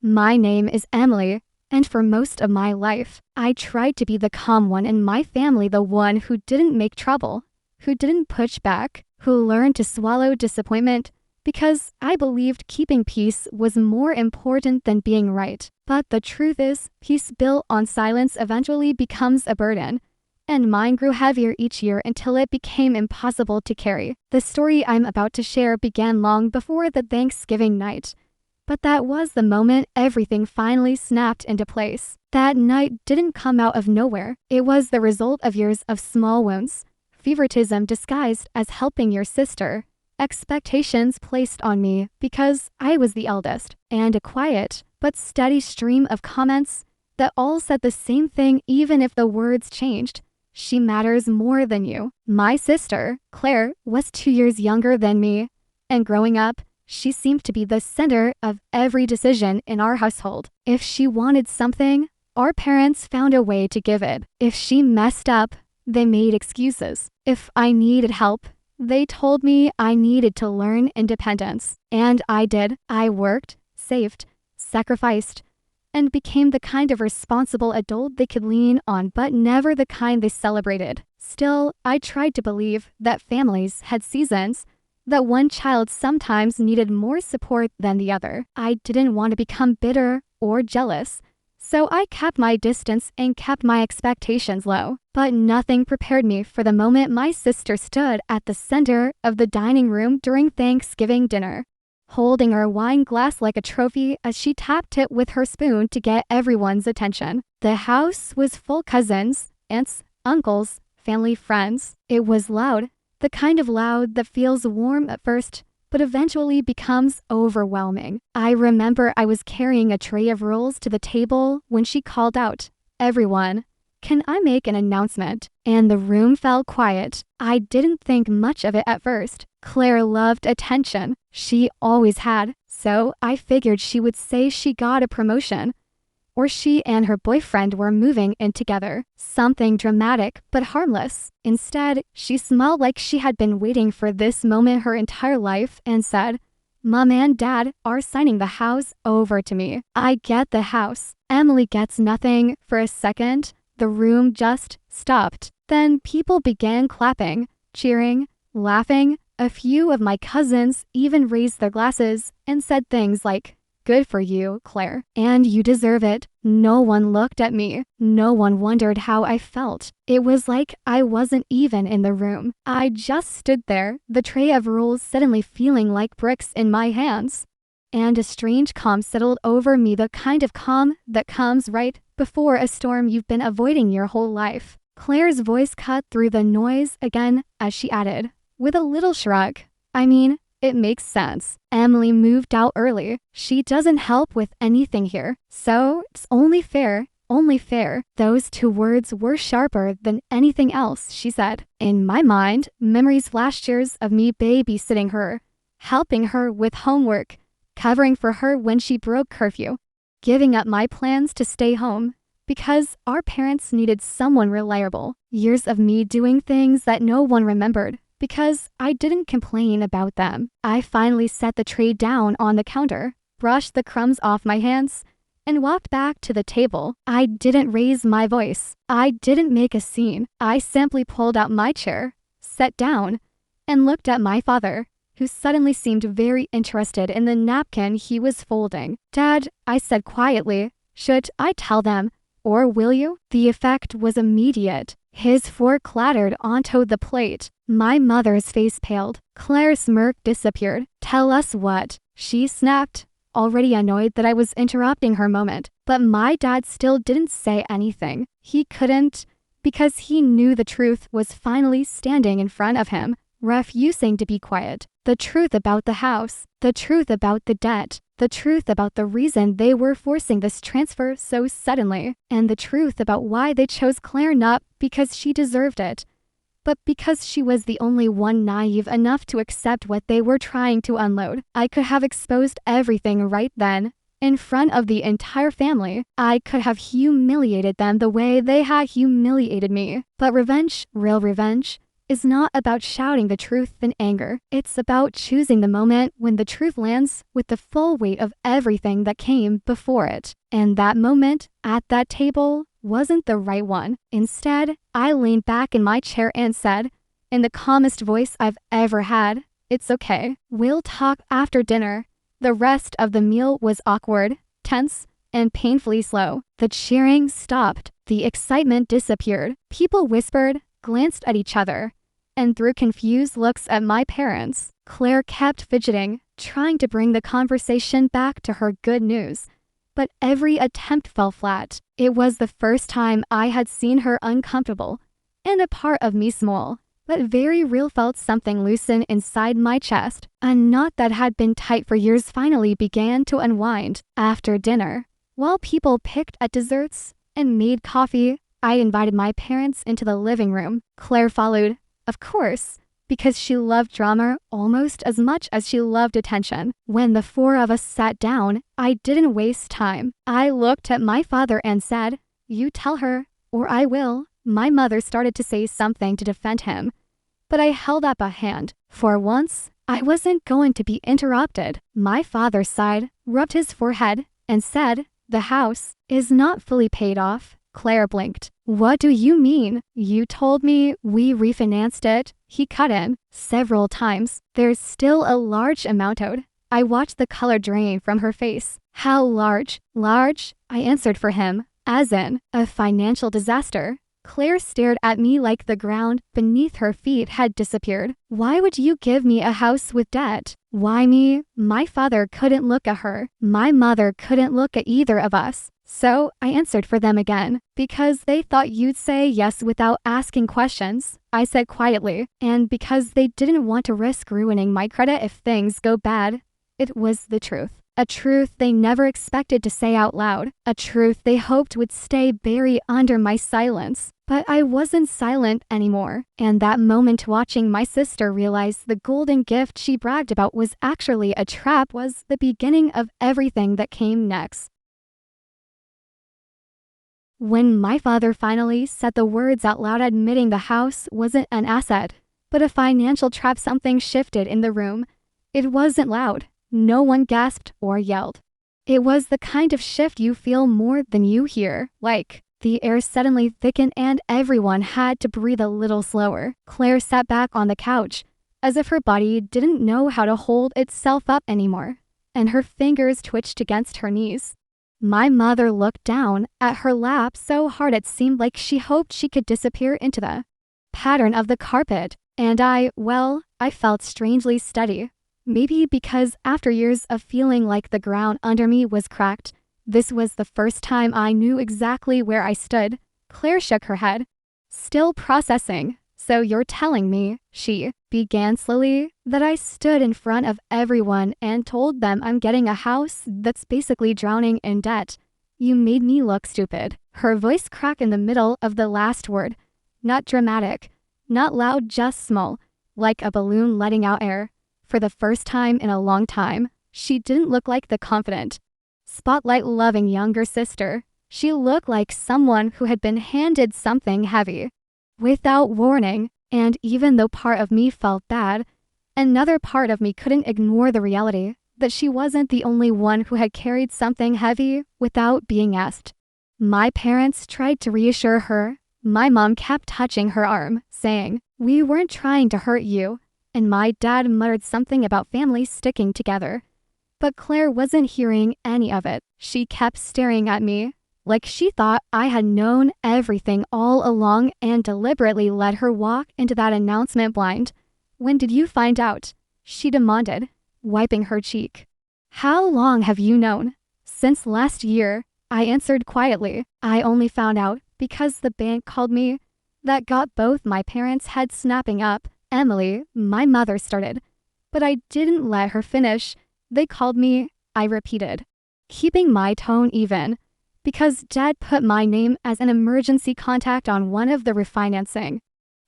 My name is Emily, and for most of my life, I tried to be the calm one in my family, the one who didn't make trouble, who didn't push back, who learned to swallow disappointment, because I believed keeping peace was more important than being right. But the truth is, peace built on silence eventually becomes a burden, and mine grew heavier each year until it became impossible to carry. The story I'm about to share began long before the Thanksgiving night, but that was the moment everything finally snapped into place. That night didn't come out of nowhere. It was the result of years of small wounds, favoritism disguised as helping your sister, expectations placed on me because I was the eldest, and a quiet but steady stream of comments that all said the same thing even if the words changed. She matters more than you. My sister, Claire, was 2 years younger than me, and growing up, she seemed to be the center of every decision in our household. If she wanted something, our parents found a way to give it. If she messed up, they made excuses. If I needed help, they told me I needed to learn independence. And I did. I worked, saved, sacrificed, and became the kind of responsible adult they could lean on, but never the kind they celebrated. Still, I tried to believe that families had seasons, that one child sometimes needed more support than the other. I didn't want to become bitter or jealous, so I kept my distance and kept my expectations low. But nothing prepared me for the moment my sister stood at the center of the dining room during Thanksgiving dinner, holding her wine glass like a trophy as she tapped it with her spoon to get everyone's attention. The house was full: cousins, aunts, uncles, family, friends. It was loud, the kind of loud that feels warm at first, but eventually becomes overwhelming. I remember I was carrying a tray of rolls to the table when she called out, "Everyone, can I make an announcement?" And the room fell quiet. I didn't think much of it at first. Claire loved attention. She always had. So I figured she would say she got a promotion, or she and her boyfriend were moving in together. Something dramatic but harmless. Instead, she smiled like she had been waiting for this moment her entire life and said, "Mom and Dad are signing the house over to me." I get the house. Emily gets nothing. For a second, the room just stopped. Then people began clapping, cheering, laughing. A few of my cousins even raised their glasses and said things like, "Good for you, Claire, and you deserve it." No one looked at me. No one wondered how I felt. It was like I wasn't even in the room. I just stood there, the tray of rolls suddenly feeling like bricks in my hands. And a strange calm settled over me, the kind of calm that comes right before a storm you've been avoiding your whole life. Claire's voice cut through the noise again as she added, with a little shrug, "I mean, it makes sense. Emily moved out early. She doesn't help with anything here. So it's only fair, only fair." Those two words were sharper than anything else she said. In my mind, memories flashed, years of me babysitting her, helping her with homework, covering for her when she broke curfew, giving up my plans to stay home because our parents needed someone reliable. Years of me doing things that no one remembered, because I didn't complain about them. I finally set the tray down on the counter, brushed the crumbs off my hands, and walked back to the table. I didn't raise my voice. I didn't make a scene. I simply pulled out my chair, sat down, and looked at my father, who suddenly seemed very interested in the napkin he was folding. "Dad," I said quietly, "should I tell them, or will you?" The effect was immediate. His fork clattered onto the plate. My mother's face paled. Claire's smirk disappeared. "Tell us what?" she snapped, already annoyed that I was interrupting her moment. But my dad still didn't say anything. He couldn't, because he knew the truth was finally standing in front of him, refusing to be quiet. The truth about the house, the truth about the debt, the truth about the reason they were forcing this transfer so suddenly, and the truth about why they chose Claire not because she deserved it, but because she was the only one naive enough to accept what they were trying to unload. I could have exposed everything right then, in front of the entire family. I could have humiliated them the way they had humiliated me. But revenge, real revenge, is not about shouting the truth in anger. It's about choosing the moment when the truth lands with the full weight of everything that came before it. And that moment, at that table, wasn't the right one. Instead, I leaned back in my chair and said, in the calmest voice I've ever had, "It's okay. We'll talk after dinner." The rest of the meal was awkward, tense, and painfully slow. The cheering stopped. The excitement disappeared. People whispered, glanced at each other, and threw confused looks at my parents. Claire kept fidgeting, trying to bring the conversation back to her good news. But every attempt fell flat. It was the first time I had seen her uncomfortable, and a part of me small, but very real, felt something loosen inside my chest. A knot that had been tight for years finally began to unwind. After dinner, while people picked at desserts and made coffee, I invited my parents into the living room. Claire followed, of course, because she loved drama almost as much as she loved attention. When the four of us sat down, I didn't waste time. I looked at my father and said, "You tell her, or I will." My mother started to say something to defend him, but I held up a hand. For once, I wasn't going to be interrupted. My father sighed, rubbed his forehead, and said, "The house is not fully paid off." Claire blinked. "What do you mean? You told me we refinanced it." He cut in. "Several times. There's still a large amount owed." I watched the color drain from her face. "How large?" "Large," I answered for him, as in a financial disaster. Claire stared at me like the ground beneath her feet had disappeared. "Why would you give me a house with debt?" "Why me?" My father couldn't look at her. My mother couldn't look at either of us. So I answered for them again. "Because they thought you'd say yes without asking questions," I said quietly. "And because they didn't want to risk ruining my credit if things go bad." It was the truth. A truth they never expected to say out loud. A truth they hoped would stay buried under my silence. But I wasn't silent anymore. And that moment, watching my sister realize the golden gift she bragged about was actually a trap, was the beginning of everything that came next. When my father finally said the words out loud, admitting the house wasn't an asset, but a financial trap, something shifted in the room. It wasn't loud. No one gasped or yelled. It was the kind of shift you feel more than you hear. Like, the air suddenly thickened and everyone had to breathe a little slower. Claire sat back on the couch, as if her body didn't know how to hold itself up anymore, and her fingers twitched against her knees. My mother looked down at her lap so hard it seemed like she hoped she could disappear into the pattern of the carpet. And I felt strangely steady. Maybe because after years of feeling like the ground under me was cracked, this was the first time I knew exactly where I stood. Claire shook her head. "Still processing. So you're telling me," she began slowly, "that I stood in front of everyone and told them I'm getting a house that's basically drowning in debt. You made me look stupid." Her voice cracked in the middle of the last word. Not dramatic, not loud, just small, like a balloon letting out air. For the first time in a long time, she didn't look like the confident, spotlight-loving younger sister. She looked like someone who had been handed something heavy, without warning. And even though part of me felt bad, another part of me couldn't ignore the reality that she wasn't the only one who had carried something heavy without being asked. My parents tried to reassure her. My mom kept touching her arm, saying, "We weren't trying to hurt you." And my dad muttered something about families sticking together. But Claire wasn't hearing any of it. She kept staring at me, like she thought I had known everything all along, and deliberately let her walk into that announcement blind. "When did you find out?" she demanded, wiping her cheek. "How long have you known?" "Since last year," I answered quietly. "I only found out because the bank called me." That got both my parents' heads snapping up. "Emily," my mother started, but I didn't let her finish. "They called me," I repeated, keeping my tone even, "because Dad put my name as an emergency contact on one of the refinancing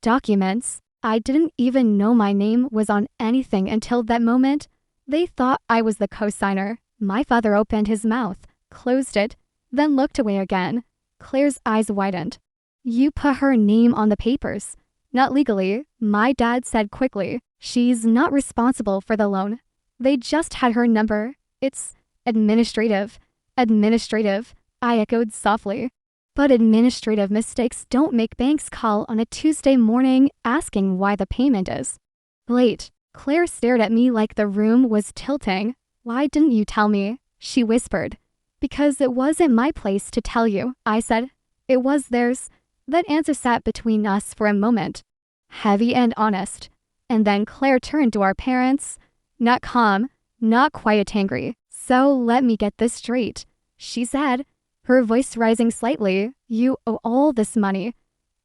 documents. I didn't even know my name was on anything until that moment. They thought I was the co-signer." My father opened his mouth, closed it, then looked away again. Claire's eyes widened. "You put her name on the papers. Not legally, my dad said quickly. She's not responsible for the loan. They just had her number. It's administrative. Administrative, I echoed softly. But administrative mistakes don't make banks call on a Tuesday morning asking why the payment is late. Claire stared at me like the room was tilting. Why didn't you tell me? She whispered. Because it wasn't my place to tell you, I said. It was theirs. That answer sat between us for a moment, heavy and honest. And then Claire turned to our parents, not calm, not quiet angry. So let me get this straight, she said, her voice rising slightly. You owe all this money.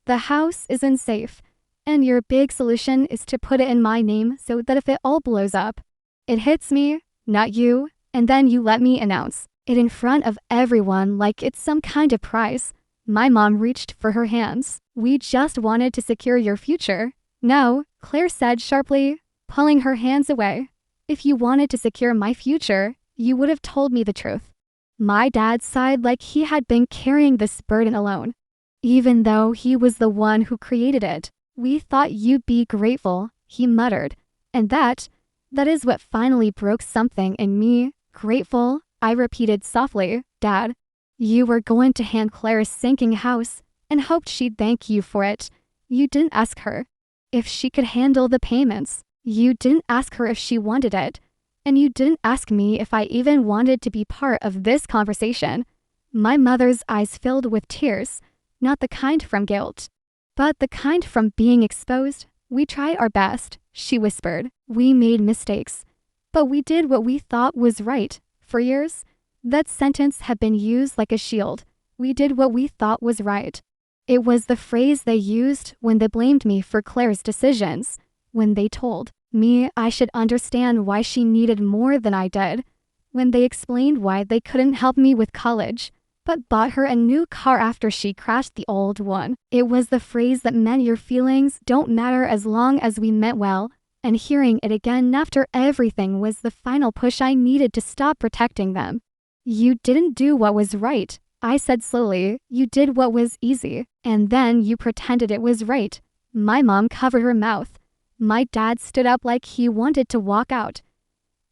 The house isn't safe, and your big solution is to put it in my name so that if it all blows up, it hits me, not you, and then you let me announce it in front of everyone like it's some kind of prize. My mom reached for her hands. We just wanted to secure your future. No, Claire said sharply, pulling her hands away. If you wanted to secure my future, you would have told me the truth. My dad sighed like he had been carrying this burden alone, even though he was the one who created it. We thought you'd be grateful, he muttered. And that is what finally broke something in me. Grateful, I repeated softly. Dad, you were going to hand Claire a sinking house and hoped she'd thank you for it. You didn't ask her if she could handle the payments. You didn't ask her if she wanted it. And you didn't ask me if I even wanted to be part of this conversation. My mother's eyes filled with tears, not the kind from guilt, but the kind from being exposed. We tried our best, she whispered. We made mistakes, but we did what we thought was right. For years, that sentence had been used like a shield. We did what we thought was right. It was the phrase they used when they blamed me for Claire's decisions, when they told me I should understand why she needed more than I did, when they explained why they couldn't help me with college, but bought her a new car after she crashed the old one. It was the phrase that meant your feelings don't matter as long as we meant well, and hearing it again after everything was the final push I needed to stop protecting them. You didn't do what was right, I said slowly. You did what was easy, and then you pretended it was right. My mom covered her mouth. My dad stood up like he wanted to walk out,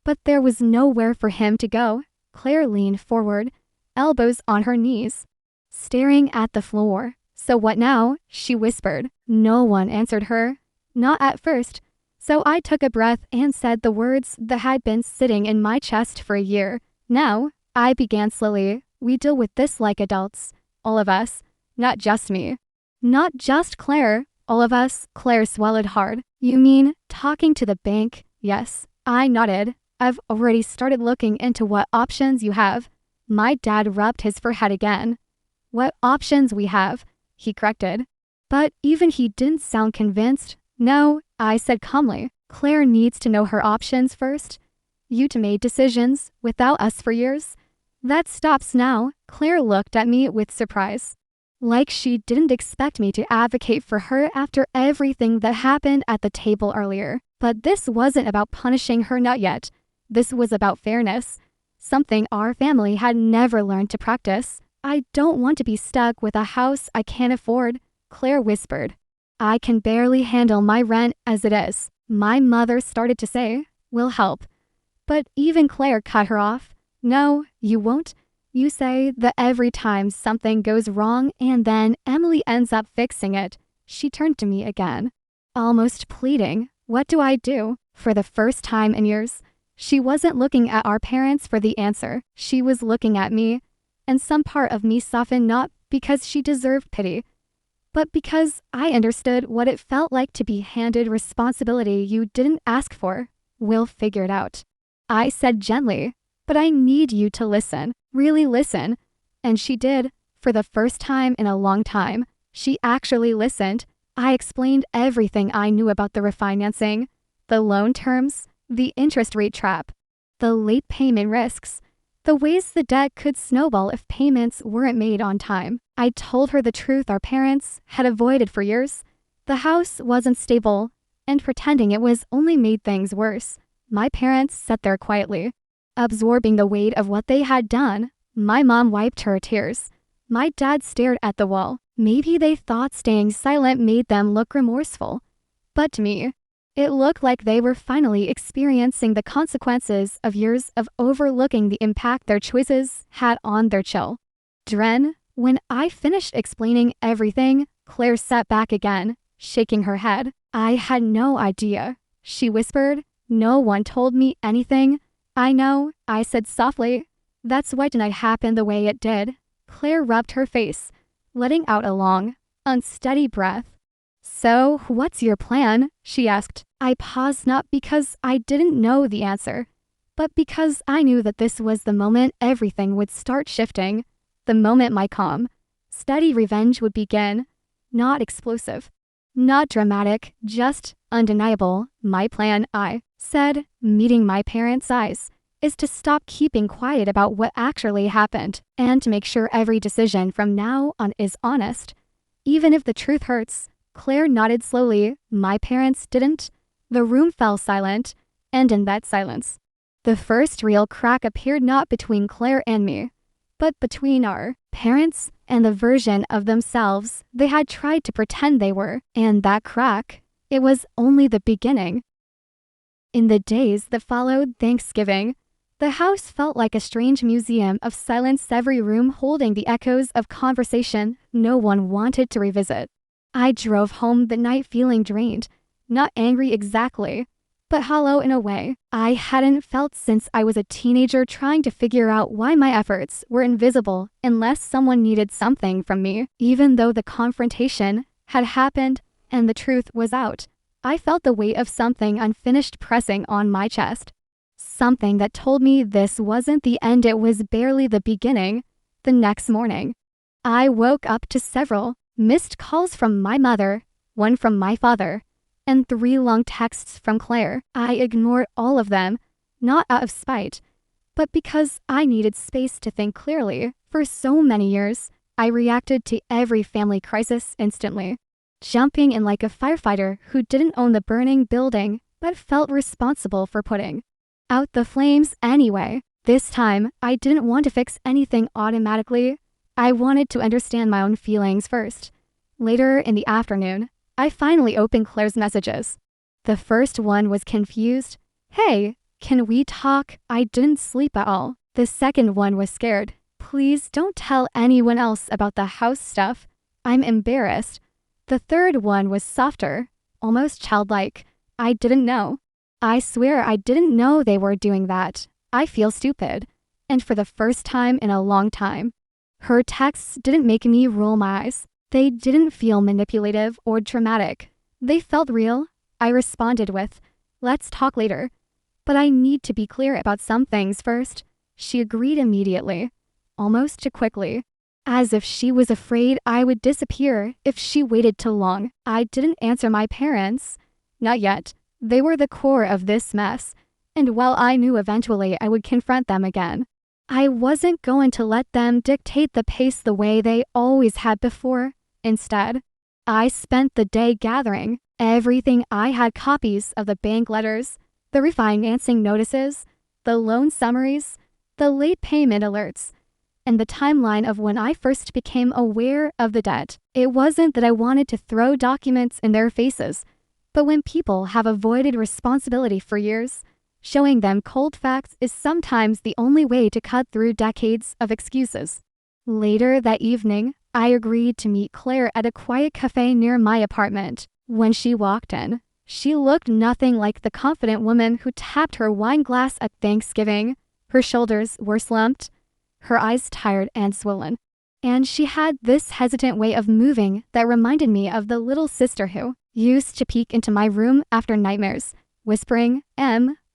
but there was nowhere for him to go. Claire leaned forward, elbows on her knees, staring at the floor. So what now? She whispered. No one answered her, not at first. So I took a breath and said the words that had been sitting in my chest for a year. Now, I began slowly. We deal with this like adults, all of us, not just me. Not just Claire, all of us. Claire swallowed hard. You mean talking to the bank? Yes, I nodded. I've already started looking into what options you have. My dad rubbed his forehead again. What options we have, he corrected. But even he didn't sound convinced. No, I said calmly. Claire needs to know her options first. You two made decisions without us for years. That stops now. Claire looked at me with surprise, like she didn't expect me to advocate for her after everything that happened at the table earlier. But this wasn't about punishing her, not yet. This was about fairness, something our family had never learned to practice. I don't want to be stuck with a house I can't afford, Claire whispered. I can barely handle my rent as it is. My mother started to say, we'll help. But even Claire cut her off. No, you won't. You say that every time something goes wrong and then Emily ends up fixing it. She turned to me again, almost pleading. What do I do? For the first time in years, she wasn't looking at our parents for the answer. She was looking at me, and some part of me softened, not because she deserved pity, but because I understood what it felt like to be handed responsibility you didn't ask for. We'll figure it out, I said gently. But I need you to listen, really listen. And she did. For the first time in a long time, she actually listened. I explained everything I knew about the refinancing, the loan terms, the interest rate trap, the late payment risks, the ways the debt could snowball if payments weren't made on time. I told her the truth our parents had avoided for years. The house wasn't stable, and pretending it was only made things worse. My parents sat there quietly, absorbing the weight of what they had done. My mom wiped her tears. My dad stared at the wall. Maybe they thought staying silent made them look remorseful. But to me, it looked like they were finally experiencing the consequences of years of overlooking the impact their choices had on their children. When I finished explaining everything, Claire sat back again, shaking her head. I had no idea, she whispered. No one told me anything. I know, I said softly. That's why tonight happened the way it did. Claire rubbed her face, letting out a long, unsteady breath. So, what's your plan? She asked. I paused not because I didn't know the answer, but because I knew that this was the moment everything would start shifting. The moment my calm, steady revenge would begin. Not explosive, not dramatic, just undeniable. My plan, I said, meeting my parents' eyes, is to stop keeping quiet about what actually happened and to make sure every decision from now on is honest. Even if the truth hurts. Claire nodded slowly. My parents didn't. The room fell silent, and in that silence, the first real crack appeared not between Claire and me, but between our parents and the version of themselves they had tried to pretend they were. And that crack, it was only the beginning. In the days that followed Thanksgiving, the house felt like a strange museum of silence, every room holding the echoes of conversation no one wanted to revisit. I drove home that night feeling drained, not angry exactly, but hollow in a way I hadn't felt since I was a teenager, trying to figure out why my efforts were invisible unless someone needed something from me. Even though the confrontation had happened and the truth was out, I felt the weight of something unfinished pressing on my chest. Something that told me this wasn't the end, it was barely the beginning. The next morning, I woke up to several missed calls from my mother, one from my father, and 3 long texts from Claire. I ignored all of them, not out of spite, but because I needed space to think clearly. For so many years, I reacted to every family crisis instantly, jumping in like a firefighter who didn't own the burning building but felt responsible for putting out the flames anyway. This time, I didn't want to fix anything automatically. I wanted to understand my own feelings first. Later in the afternoon, I finally opened Claire's messages. The first one was confused. Hey, can we talk? I didn't sleep at all. The second one was scared. Please don't tell anyone else about the house stuff. I'm embarrassed. The third one was softer, almost childlike. I didn't know. I swear I didn't know they were doing that. I feel stupid. And for the first time in a long time, her texts didn't make me roll my eyes. They didn't feel manipulative or dramatic. They felt real. I responded with, let's talk later, but I need to be clear about some things first. She agreed immediately, almost too quickly, as if she was afraid I would disappear if she waited too long. I didn't answer my parents. Not yet. They were the core of this mess, and while I knew eventually I would confront them again, I wasn't going to let them dictate the pace the way they always had before. Instead, I spent the day gathering everything. I had copies of the bank letters, the refinancing notices, the loan summaries, the late payment alerts, and the timeline of when I first became aware of the debt. It wasn't that I wanted to throw documents in their faces, but when people have avoided responsibility for years, showing them cold facts is sometimes the only way to cut through decades of excuses. Later that evening, I agreed to meet Claire at a quiet cafe near my apartment. When she walked in, she looked nothing like the confident woman who tapped her wine glass at Thanksgiving. Her shoulders were slumped, her eyes tired and swollen, and she had this hesitant way of moving that reminded me of the little sister who used to peek into my room after nightmares, whispering,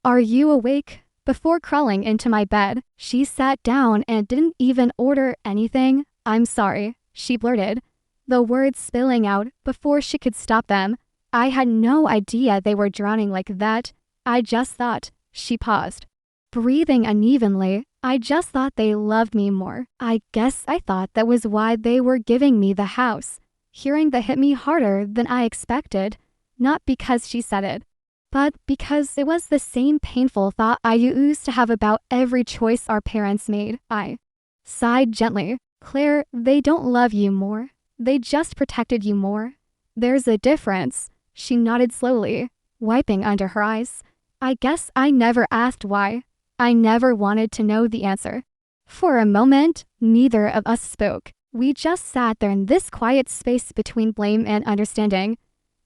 "Are you awake?" Before crawling into my bed. She sat down and didn't even order anything. "I'm sorry," she blurted, the words spilling out before she could stop them. I had no idea they were drowning like that. I just thought. She paused, breathing unevenly. I just thought they loved me more. I guess I thought that was why they were giving me the house. Hearing that hit me harder than I expected, not because she said it, but because it was the same painful thought I used to have about every choice our parents made. I sighed gently. "Claire, they don't love you more. They just protected you more. There's a difference. She nodded slowly, wiping under her eyes. I guess I never asked why. I never wanted to know the answer. For a moment, neither of us spoke. We just sat there in this quiet space between blame and understanding.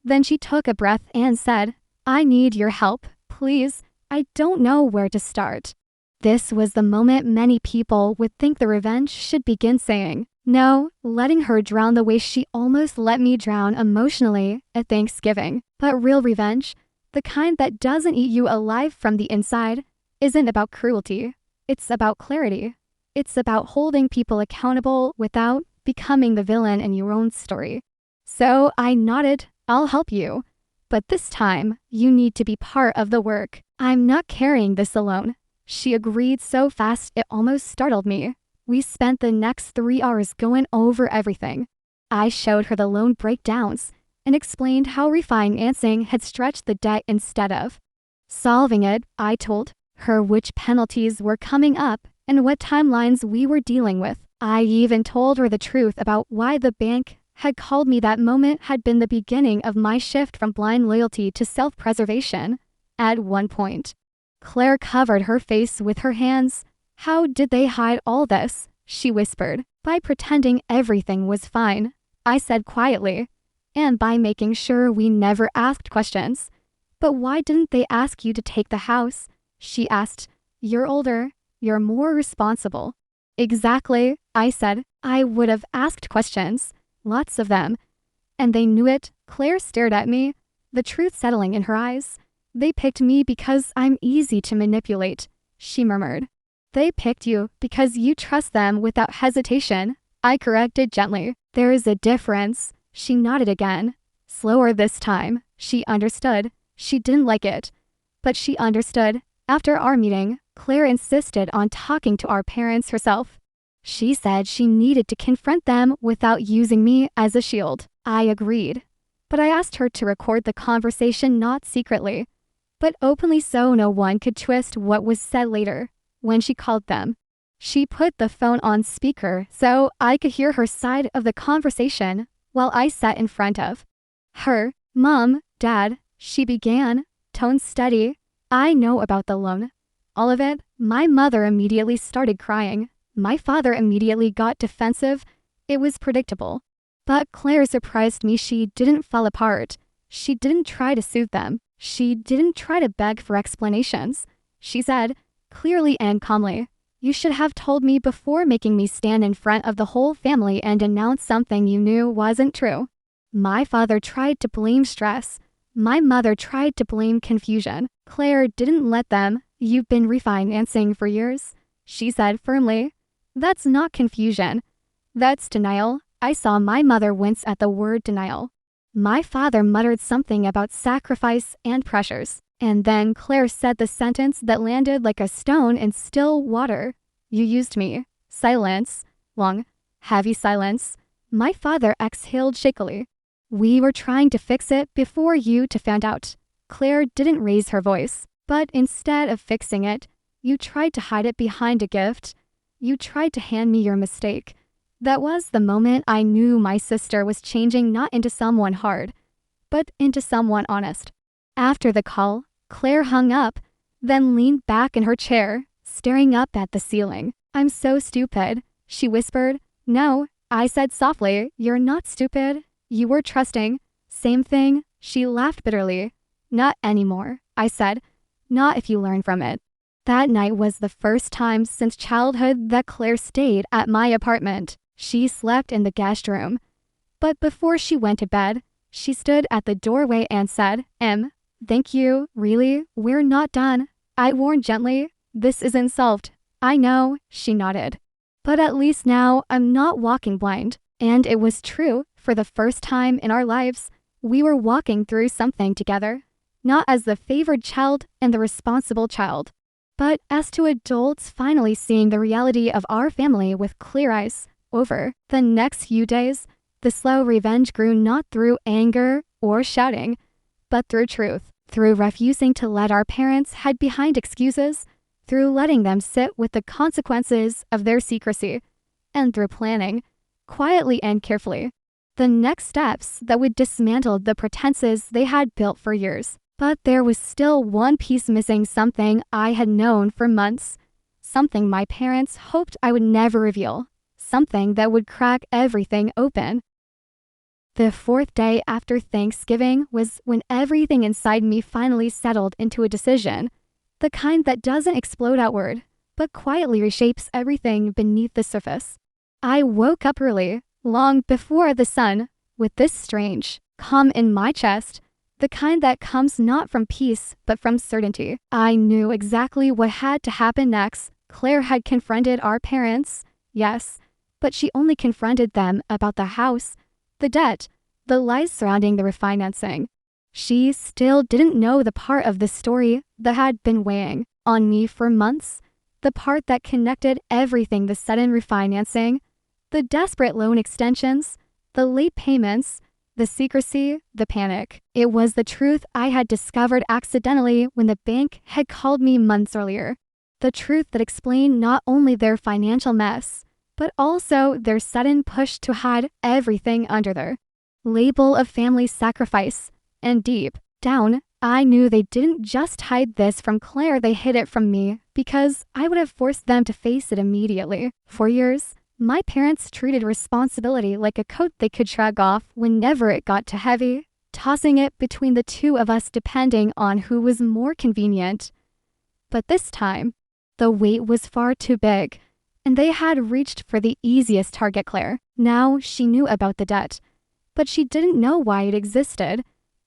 Then she took a breath and said, I need your help, please. I don't know where to start. This was the moment many people would think the revenge should begin saying, no, letting her drown the way she almost let me drown emotionally at Thanksgiving. But real revenge, the kind that doesn't eat you alive from the inside, isn't about cruelty. It's about clarity. It's about holding people accountable without becoming the villain in your own story. So I nodded, I'll help you. But this time, you need to be part of the work. I'm not carrying this alone. She agreed so fast it almost startled me. We spent the next 3 hours going over everything. I showed her the loan breakdowns and explained how refinancing had stretched the debt instead of solving it. I told her which penalties were coming up and what timelines we were dealing with. I even told her the truth about why the bank had called me that moment had been the beginning of my shift from blind loyalty to self-preservation. At one point, Claire covered her face with her hands. How did they hide all this? She whispered. By pretending everything was fine, I said quietly, and by making sure we never asked questions. But why didn't they ask you to take the house? She asked. You're older. You're more responsible. Exactly, I said. I would have asked questions. Lots of them. And they knew it. Claire stared at me, the truth settling in her eyes. They picked me because I'm easy to manipulate, she murmured. They picked you because you trust them without hesitation, I corrected gently. There is a difference. She nodded again. Slower this time. She understood. She didn't like it. But she understood. After our meeting, Claire insisted on talking to our parents herself. She said she needed to confront them without using me as a shield. I agreed. But I asked her to record the conversation not secretly, but openly so no one could twist what was said later. When she called them, she put the phone on speaker so I could hear her side of the conversation while I sat in front of her. Mom, Dad, she began, tone steady. I know about the loan. All of it. My mother immediately started crying. My father immediately got defensive. It was predictable. But Claire surprised me. She didn't fall apart. She didn't try to soothe them. She didn't try to beg for explanations. She said, clearly and calmly, you should have told me before making me stand in front of the whole family and announce something you knew wasn't true. My father tried to blame stress. My mother tried to blame confusion. Claire didn't let them. You've been refinancing for years, she said firmly. That's not confusion. That's denial. I saw my mother wince at the word denial. My father muttered something about sacrifice and pressures. And then Claire said the sentence that landed like a stone in still water. You used me. Silence. Long, heavy silence. My father exhaled shakily. We were trying to fix it before you two found out. Claire didn't raise her voice, but instead of fixing it, you tried to hide it behind a gift. You tried to hand me your mistake. That was the moment I knew my sister was changing not into someone hard, but into someone honest. After the call, Claire hung up, then leaned back in her chair, staring up at the ceiling. I'm so stupid, she whispered. No, I said softly, you're not stupid. You were trusting. Same thing, she laughed bitterly. Not anymore, I said. Not if you learn from it. That night was the first time since childhood that Claire stayed at my apartment. She slept in the guest room. But before she went to bed, she stood at the doorway and said, Thank you, really, we're not done. I warned gently, this isn't solved. I know, she nodded. But at least now I'm not walking blind. And it was true, for the first time in our lives, we were walking through something together. Not as the favored child and the responsible child, but as two adults finally seeing the reality of our family with clear eyes. Over the next few days, the slow revenge grew not through anger or shouting, but through truth, through refusing to let our parents hide behind excuses, through letting them sit with the consequences of their secrecy, and through planning, quietly and carefully, The next steps that would dismantle the pretenses they had built for years. But there was still one piece missing, something I had known for months. Something my parents hoped I would never reveal. Something that would crack everything open. The fourth day after Thanksgiving was when everything inside me finally settled into a decision. The kind that doesn't explode outward, but quietly reshapes everything beneath the surface. I woke up early, long before the sun, with this strange calm in my chest, the kind that comes not from peace, but from certainty. I knew exactly what had to happen next. Claire had confronted our parents, yes, but she only confronted them about the house, the debt, the lies surrounding the refinancing. She still didn't know the part of the story that had been weighing on me for months, the part that connected everything: the sudden refinancing, the desperate loan extensions, the late payments, the secrecy, the panic. It was the truth I had discovered accidentally when the bank had called me months earlier. The truth that explained not only their financial mess, but also their sudden push to hide everything under their label of family sacrifice. And deep down, I knew they didn't just hide this from Claire, they hid it from me, because I would have forced them to face it immediately. For years, my parents treated responsibility like a coat they could shrug off whenever it got too heavy, tossing it between the two of us depending on who was more convenient. But this time, the weight was far too big, and they had reached for the easiest target: Claire. Now she knew about the debt, but she didn't know why it existed,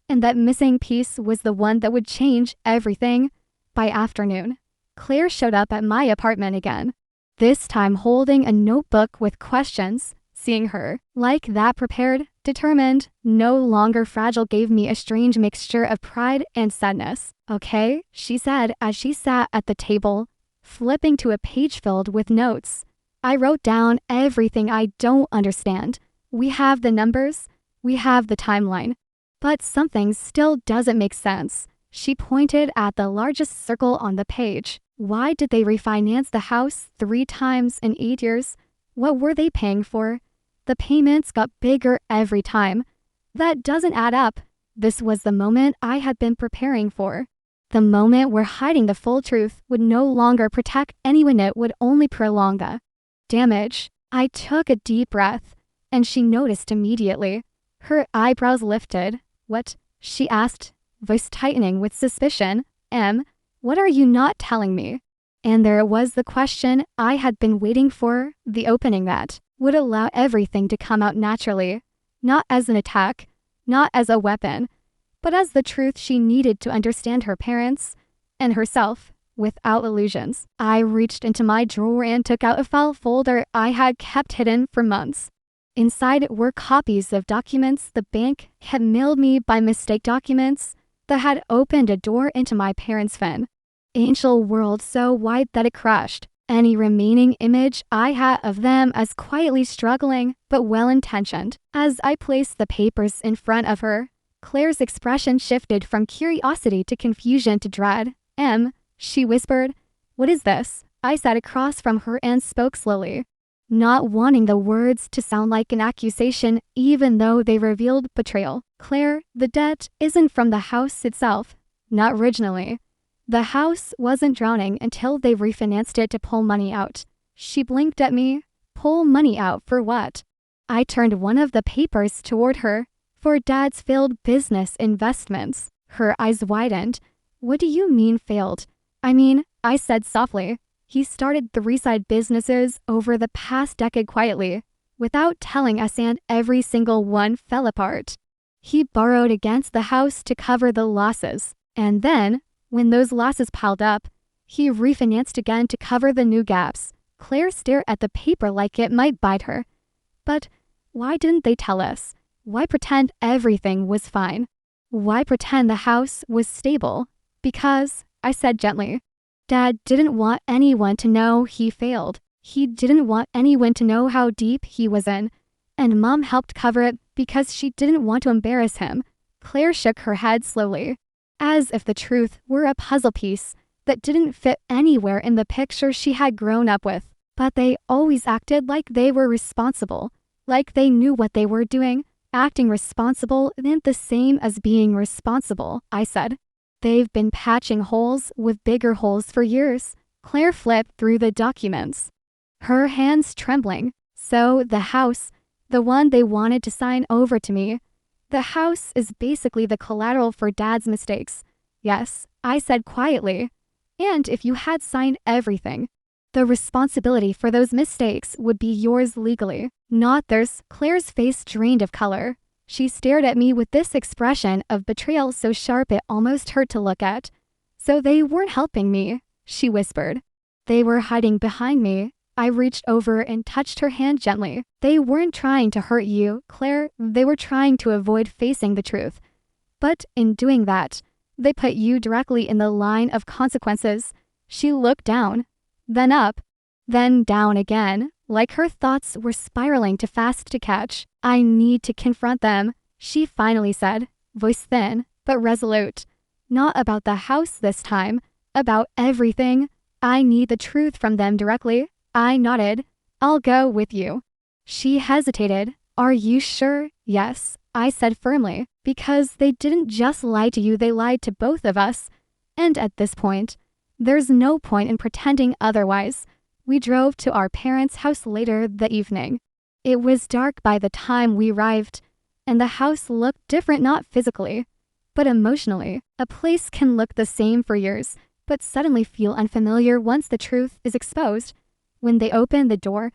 and that missing piece was the one that would change everything. By afternoon, Claire showed up at my apartment again, this time holding a notebook with questions. Seeing her like that, prepared, determined, no longer fragile, gave me a strange mixture of pride and sadness. "Okay," she said as she sat at the table, flipping to a page filled with notes. "I wrote down everything I don't understand. We have the numbers, we have the timeline, but something still doesn't make sense." She pointed at the largest circle on the page. Why did they refinance the house 3 times in 8 years? What were they paying for? The payments got bigger every time. That doesn't add up. This was the moment I had been preparing for. The moment where hiding the full truth would no longer protect anyone, it would only prolong the damage. I took a deep breath, and she noticed immediately. Her eyebrows lifted. "What?" she asked, voice tightening with suspicion. What are you not telling me?" And there was the question I had been waiting for, the opening that would allow everything to come out naturally, not as an attack, not as a weapon, but as the truth she needed to understand her parents and herself without illusions. I reached into my drawer and took out a file folder I had kept hidden for months. Inside were copies of documents the bank had mailed me by mistake, documents that had opened a door into my parents' financial world so wide that it crushed any remaining image I had of them as quietly struggling but well-intentioned. As I placed the papers in front of her, Claire's expression shifted from curiosity to confusion to dread. She whispered, "What is this?" I sat across from her and spoke slowly, not wanting the words to sound like an accusation even though they revealed betrayal. "Claire, the debt isn't from the house itself. Not originally. The house wasn't drowning until they refinanced it to pull money out." She blinked at me. "Pull money out for what?" I turned one of the papers toward her. "For Dad's failed business investments." Her eyes widened. "What do you mean failed?" I said softly. "He started 3 side businesses over the past decade quietly, without telling us, and every single one fell apart. He borrowed against the house to cover the losses, and then, when those losses piled up, he refinanced again to cover the new gaps." Claire stared at the paper like it might bite her. "But why didn't they tell us? Why pretend everything was fine? Why pretend the house was stable?" "Because," I said gently, "Dad didn't want anyone to know he failed. He didn't want anyone to know how deep he was in. And Mom helped cover it because she didn't want to embarrass him." Claire shook her head slowly, as if the truth were a puzzle piece that didn't fit anywhere in the picture she had grown up with. "But they always acted like they were responsible, like they knew what they were doing. Acting responsible isn't the same as being responsible, I said. They've been patching holes with bigger holes for years. Claire flipped through the documents, her hands trembling. So the house, the one they wanted to sign over to me, the house is basically the collateral for Dad's mistakes. Yes, I said quietly. And if you had signed everything, the responsibility for those mistakes would be yours legally, not theirs. Claire's face drained of color. She stared at me with this expression of betrayal so sharp it almost hurt to look at. So they weren't helping me, she whispered. They were hiding behind me. I reached over and touched her hand gently. They weren't trying to hurt you, Claire. They were trying to avoid facing the truth. But in doing that, they put you directly in the line of consequences. She looked down, then up, then down again, like her thoughts were spiraling too fast to catch. I need to confront them, she finally said, voice thin but resolute. Not about the house this time, about everything. I need the truth from them directly. I nodded. I'll go with you. She hesitated. Are you sure? Yes, I said firmly, because they didn't just lie to you, they lied to both of us. And at this point, there's no point in pretending otherwise. We drove to our parents' house later that evening. It was dark by the time we arrived, and the house looked different, not physically, but emotionally. A place can look the same for years, but suddenly feel unfamiliar once the truth is exposed. When they opened the door,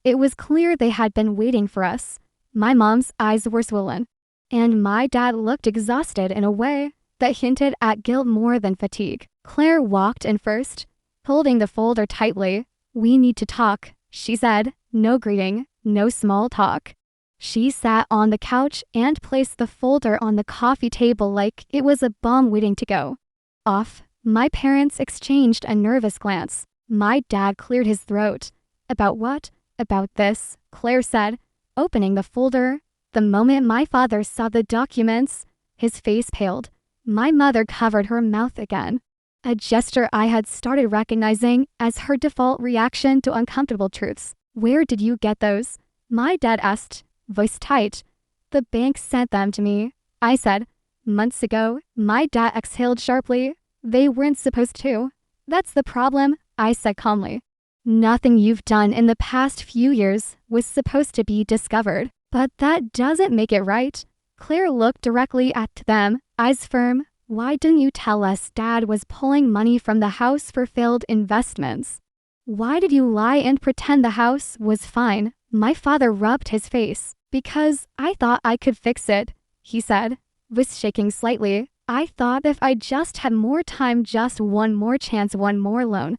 it was clear they had been waiting for us. My mom's eyes were swollen, and my dad looked exhausted in a way that hinted at guilt more than fatigue. Claire walked in first, holding the folder tightly. We need to talk, she said. No greeting, no small talk. She sat on the couch and placed the folder on the coffee table like it was a bomb waiting to go off. My parents exchanged a nervous glance. My dad cleared his throat. About what? About this, Claire said, opening the folder. The moment my father saw the documents, his face paled. My mother covered her mouth again, a gesture I had started recognizing as her default reaction to uncomfortable truths. Where did you get those? My dad asked, voice tight. The bank sent them to me, I said. Months ago. My dad exhaled sharply. They weren't supposed to. That's the problem, I said calmly. Nothing you've done in the past few years was supposed to be discovered. But that doesn't make it right. Claire looked directly at them, eyes firm. Why didn't you tell us Dad was pulling money from the house for failed investments? Why did you lie and pretend the house was fine? My father rubbed his face. Because I thought I could fix it, he said, voice shaking slightly. I thought if I just had more time, just one more chance, one more loan.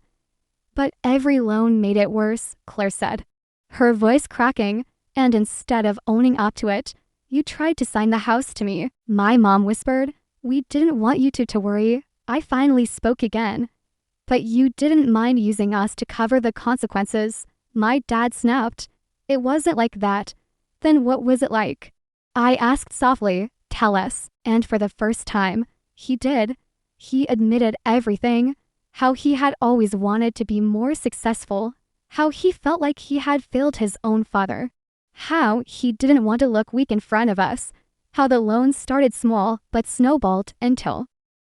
But every loan made it worse, Claire said, her voice cracking. And instead of owning up to it, you tried to sign the house to me. My mom whispered. We didn't want you to worry. I finally spoke again. But you didn't mind using us to cover the consequences. My dad snapped. It wasn't like that. Then what was it like? I asked softly. Tell us. And for the first time, he did. He admitted everything. How he had always wanted to be more successful. How he felt like he had failed his own father. How he didn't want to look weak in front of us. How the loans started small but snowballed until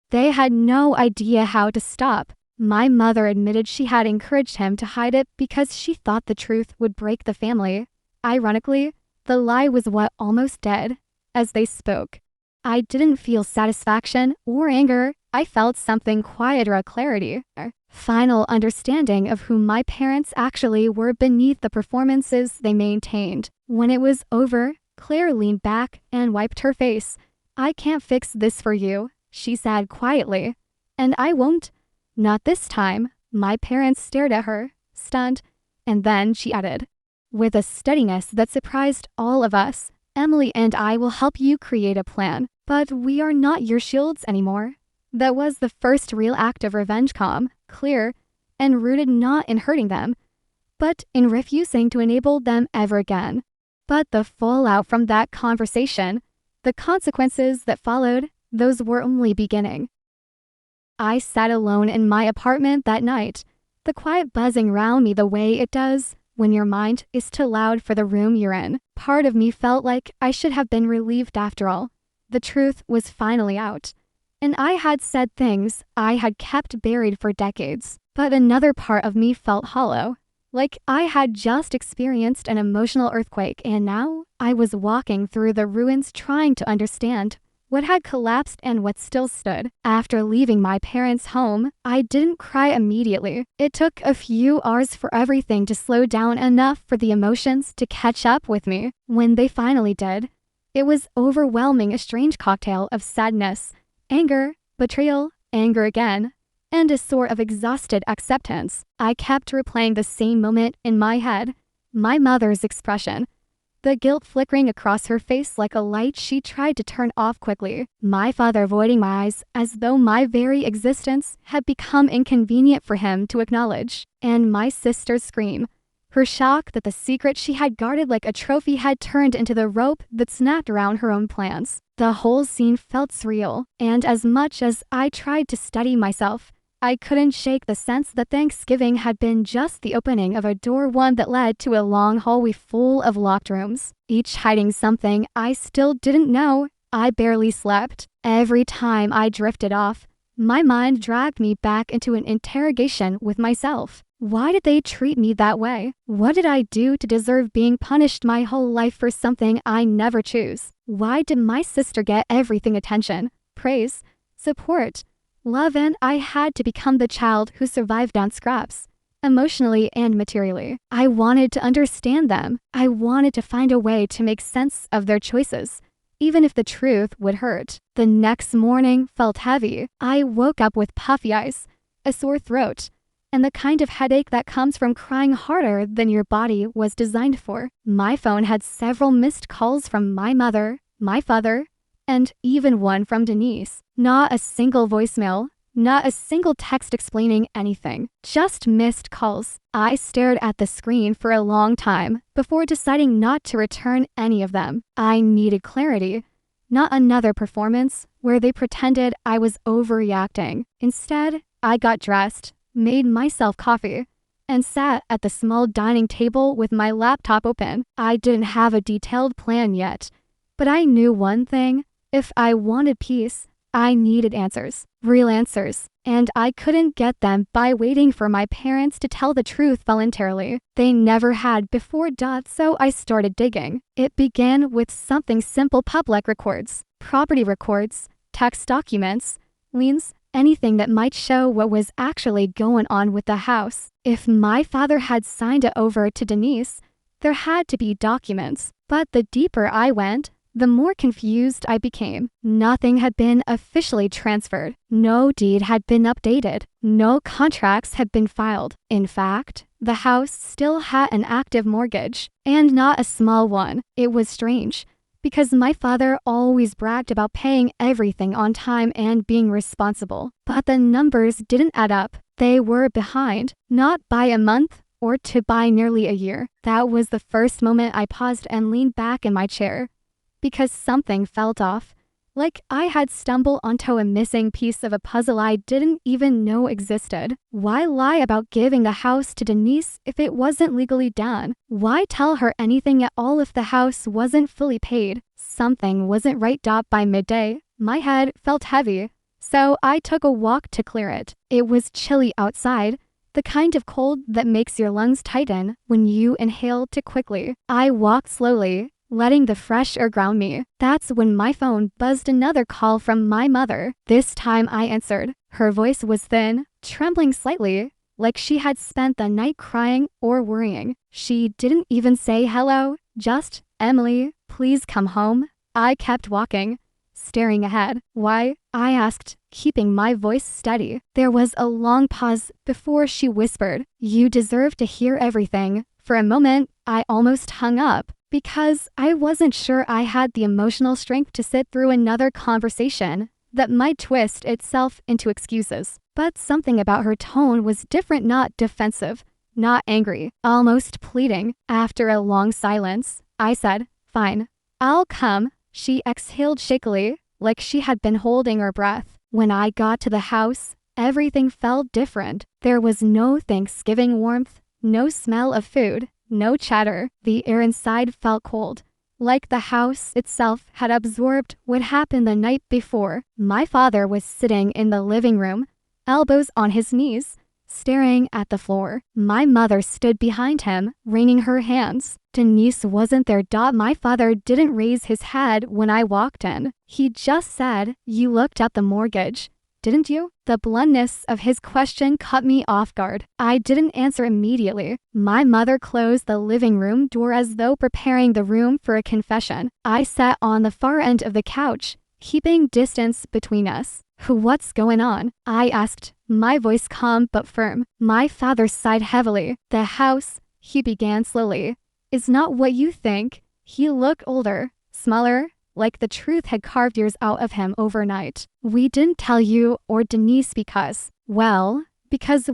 they had no idea how to stop. My mother admitted she had encouraged him to hide it because she thought the truth would break the family. Ironically, the lie was what almost did. As they spoke, I didn't feel satisfaction or anger. I felt something quieter, a clarity, a final understanding of who my parents actually were beneath the performances they maintained. When it was over, Claire leaned back and wiped her face. I can't fix this for you, she said quietly. And I won't. Not this time. My parents stared at her, stunned, and then she added, with a steadiness that surprised all of us, Emily and I will help you create a plan, but we are not your shields anymore. That was the first real act of revenge, calm, clear, and rooted not in hurting them, but in refusing to enable them ever again. But the fallout from that conversation, the consequences that followed, those were only beginning. I sat alone in my apartment that night, the quiet buzzing round me the way it does when your mind is too loud for the room you're in. Part of me felt like I should have been relieved after all. The truth was finally out. And I had said things I had kept buried for decades. But another part of me felt hollow. Like I had just experienced an emotional earthquake and now I was walking through the ruins trying to understand what had collapsed and what still stood. After leaving my parents' home, I didn't cry immediately. It took a few hours for everything to slow down enough for the emotions to catch up with me. When they finally did, it was overwhelming, a strange cocktail of sadness, anger, betrayal, anger again, and a sort of exhausted acceptance. I kept replaying the same moment in my head, my mother's expression, the guilt flickering across her face like a light she tried to turn off quickly, my father avoiding my eyes as though my very existence had become inconvenient for him to acknowledge, and my sister's scream, her shock that the secret she had guarded like a trophy had turned into the rope that snapped around her own plans. The whole scene felt surreal, and as much as I tried to steady myself, I couldn't shake the sense that Thanksgiving had been just the opening of a door, one that led to a long hallway full of locked rooms, each hiding something I still didn't know. I barely slept. Every time I drifted off, my mind dragged me back into an interrogation with myself. Why did they treat me that way? What did I do to deserve being punished my whole life for something I never choose? Why did my sister get everything: attention, praise, support, love, and I had to become the child who survived on scraps, emotionally and materially? I wanted to understand them. I wanted to find a way to make sense of their choices, even if the truth would hurt. The next morning felt heavy. I woke up with puffy eyes, a sore throat, and the kind of headache that comes from crying harder than your body was designed for. My phone had several missed calls from my mother, my father, and even one from Denise. Not a single voicemail, not a single text explaining anything, just missed calls. I stared at the screen for a long time before deciding not to return any of them. I needed clarity, not another performance where they pretended I was overreacting. Instead, I got dressed, made myself coffee, and sat at the small dining table with my laptop open. I didn't have a detailed plan yet, but I knew one thing. If I wanted peace, I needed answers, real answers, and I couldn't get them by waiting for my parents to tell the truth voluntarily. They never had before. So I started digging. It began with something simple: public records, property records, tax documents, liens, anything that might show what was actually going on with the house. If my father had signed it over to Denise, there had to be documents. But the deeper I went, the more confused I became. Nothing had been officially transferred. No deed had been updated. No contracts had been filed. In fact, the house still had an active mortgage, and not a small one. It was strange, because my father always bragged about paying everything on time and being responsible. But the numbers didn't add up. They were behind, not by a month or two, by nearly a year. That was the first moment I paused and leaned back in my chair, because something felt off, like I had stumbled onto a missing piece of a puzzle I didn't even know existed. Why lie about giving the house to Denise if it wasn't legally done? Why tell her anything at all if the house wasn't fully paid? Something wasn't right. By midday, my head felt heavy, so I took a walk to clear it. It was chilly outside, the kind of cold that makes your lungs tighten when you inhale too quickly. I walked slowly, letting the fresh air ground me. That's when my phone buzzed. Another call from my mother. This time I answered. Her voice was thin, trembling slightly, like she had spent the night crying or worrying. She didn't even say hello, just, "Emily, please come home." I kept walking, staring ahead. "Why?" I asked, keeping my voice steady. There was a long pause before she whispered, "You deserve to hear everything." For a moment, I almost hung up, because I wasn't sure I had the emotional strength to sit through another conversation that might twist itself into excuses. But something about her tone was different, not defensive, not angry, almost pleading. After a long silence, I said, "Fine, I'll come." She exhaled shakily, like she had been holding her breath. When I got to the house, everything felt different. There was no Thanksgiving warmth, no smell of food, no chatter. The air inside felt cold, like the house itself had absorbed what happened the night before. My father was sitting in the living room, elbows on his knees, staring at the floor. My mother stood behind him, wringing her hands. Denise wasn't there. My father didn't raise his head when I walked in. He just said, "You looked at the mortgage, didn't you?" The bluntness of his question caught me off guard. I didn't answer immediately. My mother closed the living room door as though preparing the room for a confession. I sat on the far end of the couch, keeping distance between us. "What's going on?" I asked, my voice calm but firm. My father sighed heavily. "The house," he began slowly, "is not what you think." He looked older, smaller, like the truth had carved years out of him overnight. "We didn't tell you or Denise because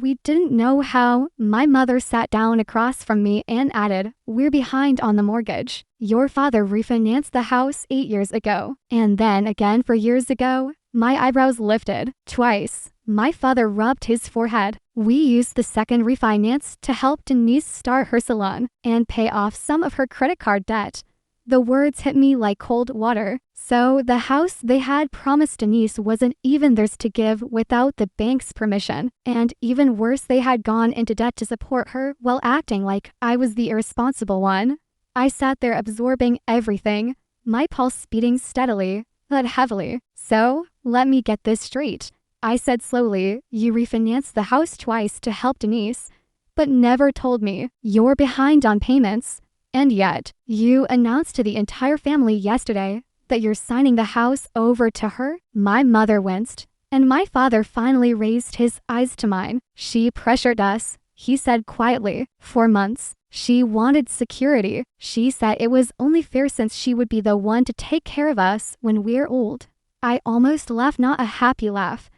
we didn't know how." My mother sat down across from me and added, "We're behind on the mortgage. Your father refinanced the house 8 years ago, and then again 4 years ago." My eyebrows lifted. "Twice." My father rubbed his forehead. "We used the second refinance to help Denise start her salon and pay off some of her credit card debt." The words hit me like cold water. So the house they had promised Denise wasn't even theirs to give without the bank's permission. And even worse, they had gone into debt to support her while acting like I was the irresponsible one. I sat there absorbing everything, my pulse beating steadily, but heavily. "So, let me get this straight," I said slowly. "You refinanced the house twice to help Denise, but never told me you're behind on payments. And yet, you announced to the entire family yesterday that you're signing the house over to her." My mother winced, and my father finally raised his eyes to mine. "She pressured us," he said quietly. "For months. She wanted security. She said it was only fair since she would be the one to take care of us when we're old." I almost laughed, not a happy laugh,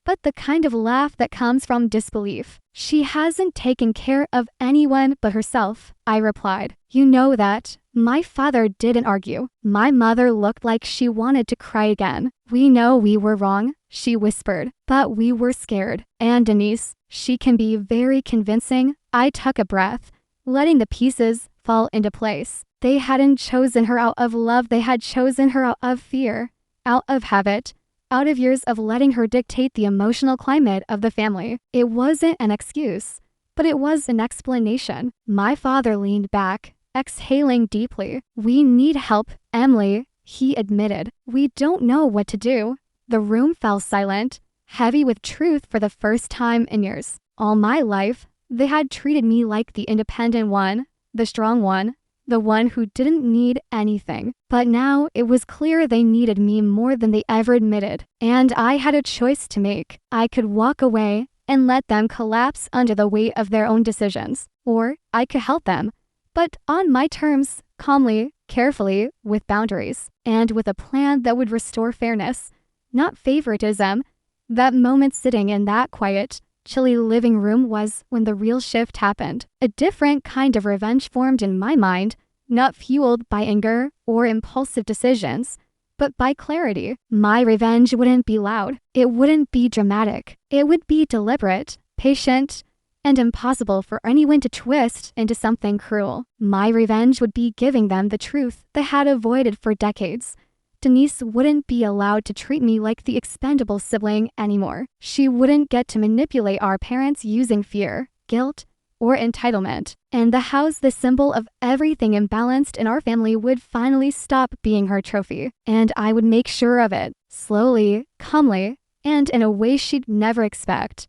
but the kind of laugh that comes from disbelief. "She hasn't taken care of anyone but herself," I replied. "You know that." My father didn't argue. My mother looked like she wanted to cry again. "We know we were wrong," she whispered, "but we were scared. And Denise, she can be very convincing." I took a breath, letting the pieces fall into place. They hadn't chosen her out of love, they had chosen her out of fear, out of habit, out of years of letting her dictate the emotional climate of the family. It wasn't an excuse, but it was an explanation. My father leaned back, exhaling deeply. "We need help, Emily," he admitted. "We don't know what to do." The room fell silent, heavy with truth for the first time in years. All my life, they had treated me like the independent one, the strong one, the one who didn't need anything. But now it was clear they needed me more than they ever admitted. And I had a choice to make. I could walk away and let them collapse under the weight of their own decisions, or I could help them, but on my terms, calmly, carefully, with boundaries, and with a plan that would restore fairness, not favoritism. That moment sitting in that quiet, chilly living room was when the real shift happened. A different kind of revenge formed in my mind, not fueled by anger or impulsive decisions, but by clarity. My revenge wouldn't be loud. It wouldn't be dramatic. It would be deliberate, patient, and impossible for anyone to twist into something cruel. My revenge would be giving them the truth they had avoided for decades. Denise wouldn't be allowed to treat me like the expendable sibling anymore. She wouldn't get to manipulate our parents using fear, guilt, or entitlement. And the house, the symbol of everything imbalanced in our family, would finally stop being her trophy. And I would make sure of it, slowly, calmly, and in a way she'd never expect.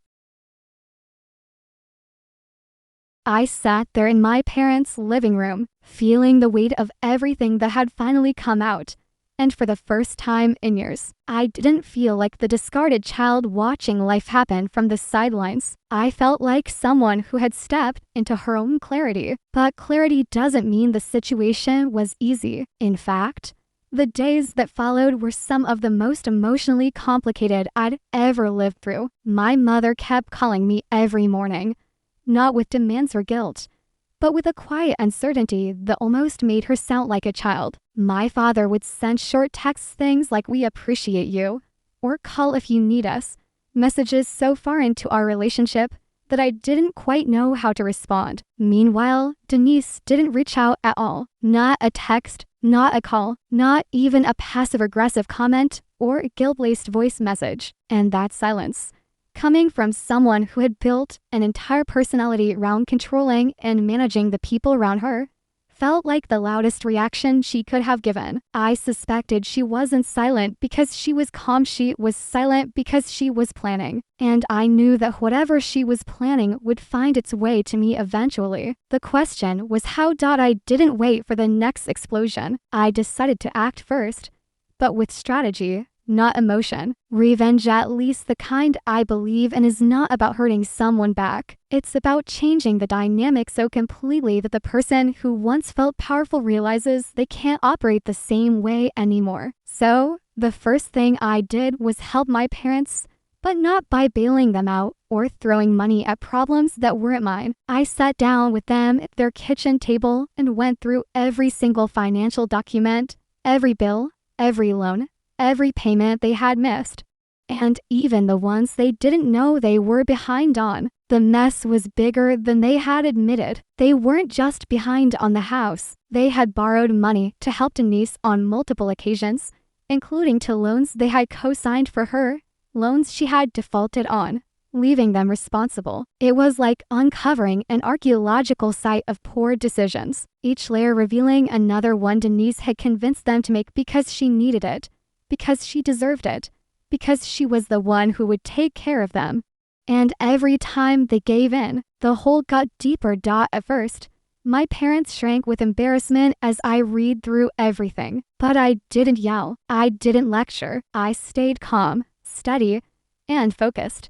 I sat there in my parents' living room, feeling the weight of everything that had finally come out. And for the first time in years, I didn't feel like the discarded child watching life happen from the sidelines. I felt like someone who had stepped into her own clarity. But clarity doesn't mean the situation was easy. In fact, the days that followed were some of the most emotionally complicated I'd ever lived through. My mother kept calling me every morning, not with demands or guilt, but with a quiet uncertainty that almost made her sound like a child. My father would send short texts, things like "we appreciate you," or "call if you need us," messages so far into our relationship that I didn't quite know how to respond. Meanwhile, Denise didn't reach out at all. Not a text, not a call, not even a passive-aggressive comment or guilt-laced voice message. And that silence, coming from someone who had built an entire personality around controlling and managing the people around her, felt like the loudest reaction she could have given. I suspected she wasn't silent because she was calm. She was silent because she was planning. And I knew that whatever she was planning would find its way to me eventually. The question was how. I didn't wait for the next explosion. I decided to act first, but with strategy, not emotion. Revenge, at least the kind I believe in, is not about hurting someone back. It's about changing the dynamic so completely that the person who once felt powerful realizes they can't operate the same way anymore. So, the first thing I did was help my parents, but not by bailing them out or throwing money at problems that weren't mine. I sat down with them at their kitchen table and went through every single financial document, every bill, every loan, every payment they had missed, and even the ones they didn't know they were behind on. The mess was bigger than they had admitted. They weren't just behind on the house. They had borrowed money to help Denise on multiple occasions, including to loans they had co-signed for her, loans she had defaulted on, leaving them responsible. It was like uncovering an archaeological site of poor decisions, each layer revealing another one Denise had convinced them to make because she needed it, because she deserved it, because she was the one who would take care of them. And every time they gave in, the hole got deeper. At first, my parents shrank with embarrassment as I read through everything. But I didn't yell. I didn't lecture. I stayed calm, steady, and focused.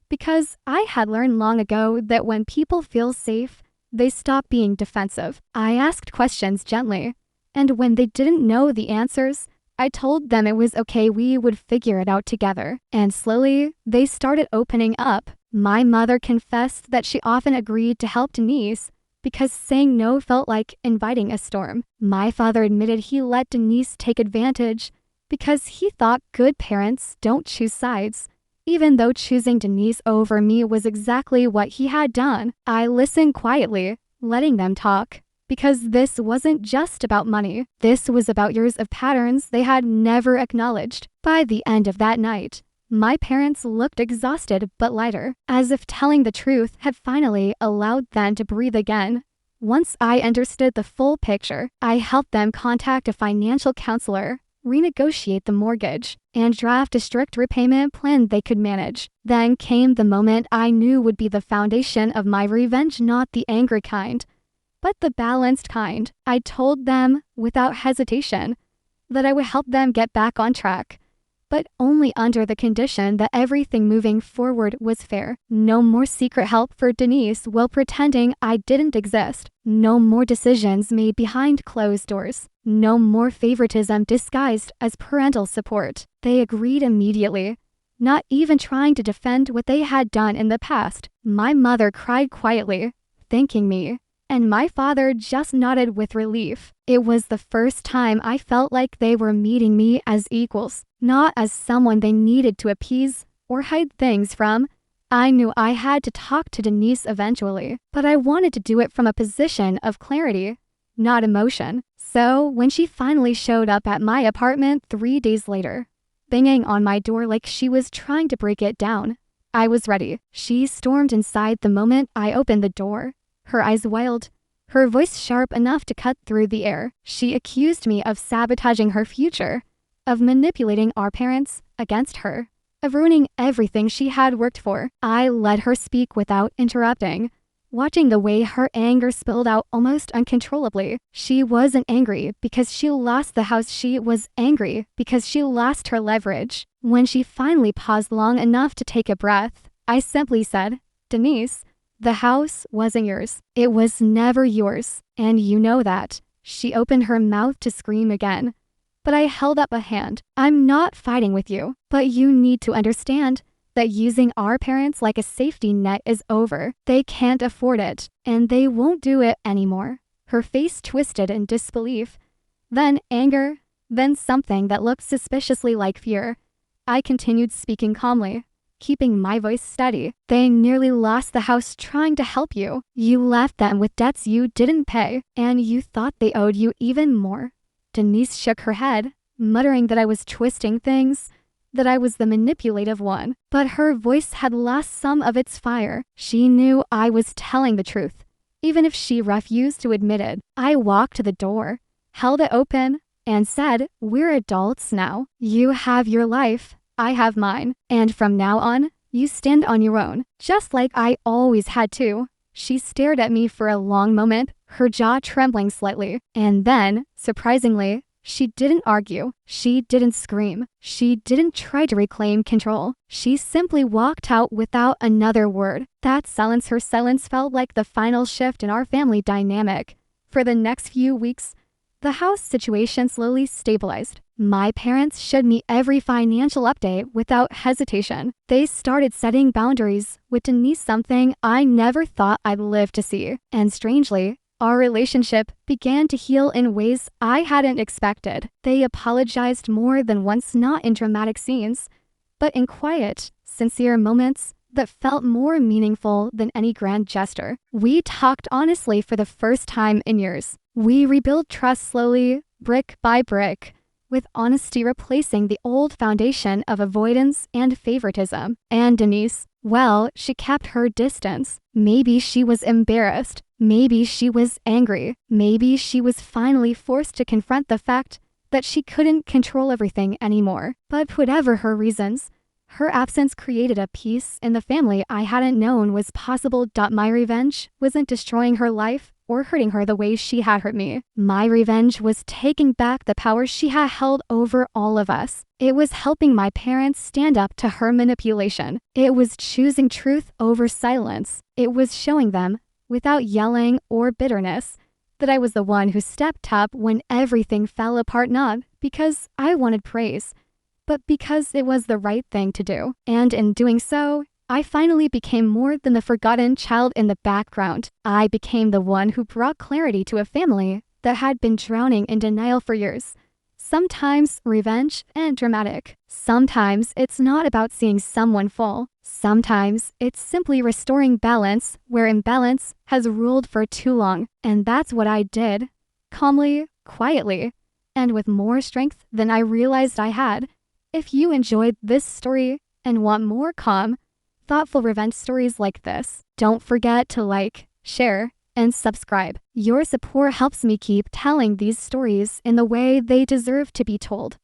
Because I had learned long ago that when people feel safe, they stop being defensive. I asked questions gently, and when they didn't know the answers, I told them it was okay, we would figure it out together. And slowly, they started opening up. My mother confessed that she often agreed to help Denise because saying no felt like inviting a storm. My father admitted he let Denise take advantage because he thought good parents don't choose sides, even though choosing Denise over me was exactly what he had done. I listened quietly, letting them talk. Because this wasn't just about money. This was about years of patterns they had never acknowledged. By the end of that night, my parents looked exhausted but lighter, as if telling the truth had finally allowed them to breathe again. Once I understood the full picture, I helped them contact a financial counselor, renegotiate the mortgage, and draft a strict repayment plan they could manage. Then came the moment I knew would be the foundation of my revenge, not the angry kind, but the balanced kind. I told them, without hesitation, that I would help them get back on track, but only under the condition that everything moving forward was fair. No more secret help for Denise while pretending I didn't exist. No more decisions made behind closed doors. No more favoritism disguised as parental support. They agreed immediately, not even trying to defend what they had done in the past. My mother cried quietly, thanking me, and my father just nodded with relief. It was the first time I felt like they were meeting me as equals, not as someone they needed to appease or hide things from. I knew I had to talk to Denise eventually, but I wanted to do it from a position of clarity, not emotion. So when she finally showed up at my apartment 3 days later, banging on my door like she was trying to break it down, I was ready. She stormed inside the moment I opened the door. Her eyes wild, her voice sharp enough to cut through the air. She accused me of sabotaging her future, of manipulating our parents against her, of ruining everything she had worked for. I let her speak without interrupting, watching the way her anger spilled out almost uncontrollably. She wasn't angry because she lost the house. She was angry because she lost her leverage. When she finally paused long enough to take a breath, I simply said, "Denise, the house wasn't yours. It was never yours, and you know that." She opened her mouth to scream again, but I held up a hand. "I'm not fighting with you, but you need to understand that using our parents like a safety net is over. They can't afford it, and they won't do it anymore." Her face twisted in disbelief, then anger, then something that looked suspiciously like fear. I continued speaking calmly. keeping my voice steady. They nearly lost the house trying to help you. You left them with debts you didn't pay, and you thought they owed you even more. Denise shook her head, muttering that I was twisting things, that I was the manipulative one. But her voice had lost some of its fire. She knew I was telling the truth, even if she refused to admit it. I walked to the door, held it open, and said, "We're adults now. You have your life, I have mine. And from now on, you stand on your own, just like I always had to." She stared at me for a long moment, her jaw trembling slightly. And then, surprisingly, she didn't argue. She didn't scream. She didn't try to reclaim control. She simply walked out without another word. Her silence felt like the final shift in our family dynamic. For the next few weeks, the house situation slowly stabilized. My parents showed me every financial update without hesitation. They started setting boundaries with Denise, something I never thought I'd live to see. And strangely, our relationship began to heal in ways I hadn't expected. They apologized more than once, not in dramatic scenes, but in quiet, sincere moments that felt more meaningful than any grand gesture. We talked honestly for the first time in years. We rebuilt trust slowly, brick by brick, with honesty replacing the old foundation of avoidance and favoritism. And Denise, well, she kept her distance. Maybe she was embarrassed. Maybe she was angry. Maybe she was finally forced to confront the fact that she couldn't control everything anymore. But whatever her reasons, her absence created a peace in the family I hadn't known was possible. My revenge wasn't destroying her life or hurting her the way she had hurt me. My revenge was taking back the power she had held over all of us. It was helping my parents stand up to her manipulation. It was choosing truth over silence. It was showing them, without yelling or bitterness, that I was the one who stepped up when everything fell apart, not because I wanted praise, but because it was the right thing to do. And in doing so, I finally became more than the forgotten child in the background. I became the one who brought clarity to a family that had been drowning in denial for years. Sometimes revenge and dramatic. Sometimes it's not about seeing someone fall. Sometimes it's simply restoring balance where imbalance has ruled for too long. And that's what I did. Calmly, quietly, and with more strength than I realized I had. If you enjoyed this story and want more calm, thoughtful revenge stories like this, don't forget to like, share, and subscribe. Your support helps me keep telling these stories in the way they deserve to be told.